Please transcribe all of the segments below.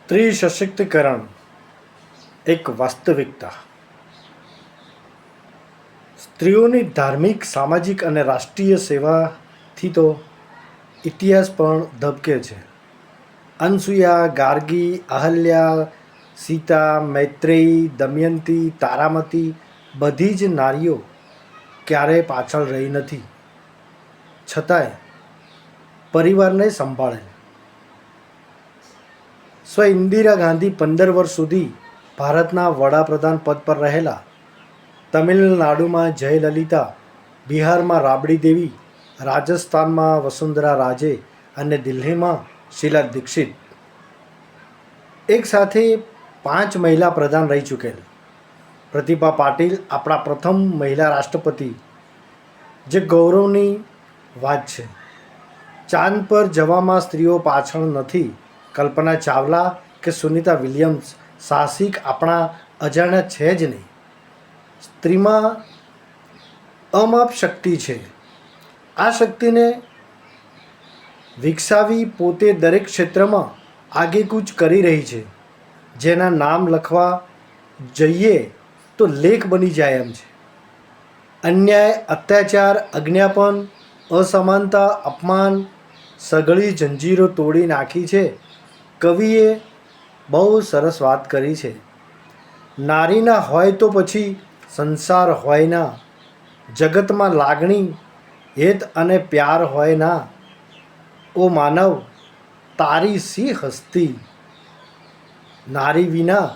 સ્ત્રી સશક્તિકરણ એક વાસ્તવિકતા. સ્ત્રીઓની ધાર્મિક, સામાજિક અને રાષ્ટ્રીય સેવાથી તો ઇતિહાસ પણ ધબકે છે. અનસૂયા, ગાર્ગી, અહલ્યા, સીતા, મૈત્રેયી, દમયંતી, તારામતી બધી જ નારીઓ ક્યારેય પાછળ રહી નથી. છતાંય પરિવારને સંભાળેલ. સ્વ ઇન્દિરા ગાંધી 15 વર્ષ સુધી ભારતના વડાપ્રધાન પદ પર રહેલા. તમિલનાડુમાં જયલલિતા, બિહારમાં રાબડી દેવી, રાજસ્થાનમાં વસુંધરા રાજે અને દિલ્હીમાં શીલા દીક્ષિત. એક સાથે 5 મહિલા પ્રધાન રહી ચૂકેલ. પ્રતિભા પાટીલ આપણા પ્રથમ મહિલા રાષ્ટ્રપતિ, જે ગૌરવની વાત છે. ચાંદ પર જવામાં સ્ત્રીઓ પાછળ નથી. કલ્પના ચાવલા કે સુનિતા વિલિયમ્સ સાહસિક આપણા અજાણ્યા છે જ નહીં. સ્ત્રીમાં અમાપ શક્તિ છે. આ શક્તિને વિકસાવી પોતે દરેક ક્ષેત્રમાં આગેકૂચ કરી રહી છે. જેના નામ લખવા જઈએ તો લેખ બની જાય એમ છે. અન્યાય, અત્યાચાર, અજ્ઞાપન, અસમાનતા, અપમાન, સઘળી જંજીરો તોડી નાખી છે. કવિએ બહુ સરસ વાત કરી છે. નારીના હોય તો પછી સંસાર હોય ના, જગતમાં લાગણી, હેત અને પ્યાર હોય ના. ઓ માનવ તારી સી હસ્તી, નારી વિના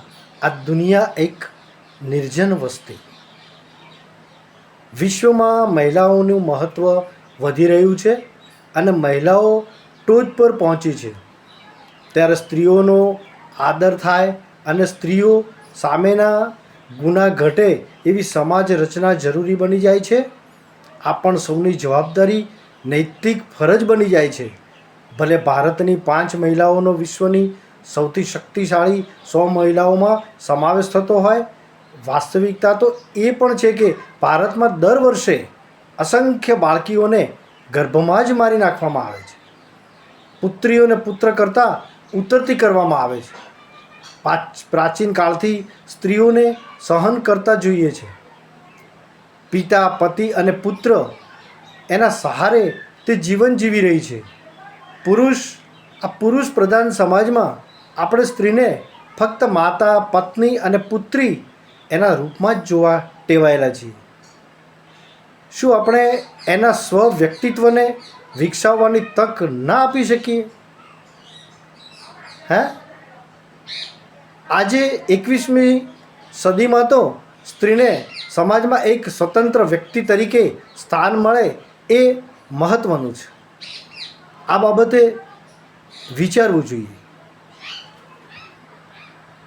આ દુનિયા એક નિર્જન વસ્તી. વિશ્વમાં મહિલાઓનું મહત્ત્વ વધી રહ્યું છે અને મહિલાઓ ટોચ પર પહોંચી છે. ત્યારે સ્ત્રીઓનો આદર થાય અને સ્ત્રીઓ સામેના ગુના ઘટે એવી સમાજ રચના જરૂરી બની જાય છે. આ પણ સૌની જવાબદારી, નૈતિક ફરજ બની જાય છે. ભલે ભારતની 5 મહિલાઓનો વિશ્વની સૌથી શક્તિશાળી 100 મહિલાઓમાં સમાવેશ થતો હોય, વાસ્તવિકતા તો એ પણ છે કે ભારતમાં દર વર્ષે અસંખ્ય બાળકીઓને ગર્ભમાં જ મારી નાખવામાં આવે છે. પુત્રીઓને પુત્ર કરતાં ઉતરતી કરવામાં આવે છે. પ્રાચીન કાળથી સ્ત્રીઓને સહન કરતા જોઈએ છે. પિતા, પતિ અને પુત્ર એના સહારે તે જીવન જીવી રહી છે. પુરુષ પ્રધાન સમાજમાં આપણે સ્ત્રીને ફક્ત માતા, પત્ની અને પુત્રી એના રૂપમાં જ જોવા ટેવાયેલા છીએ. શું આપણે એના સ્વ વ્યક્તિત્વને વિકસાવવાની તક ના આપી શકીએ? આજે 21મી સદીમાં તો સ્ત્રીને સમાજમાં એક સ્વતંત્ર વ્યક્તિ તરીકે સ્થાન મળે એ મહત્ત્વનું છે. આ બાબતે વિચારવું જોઈએ.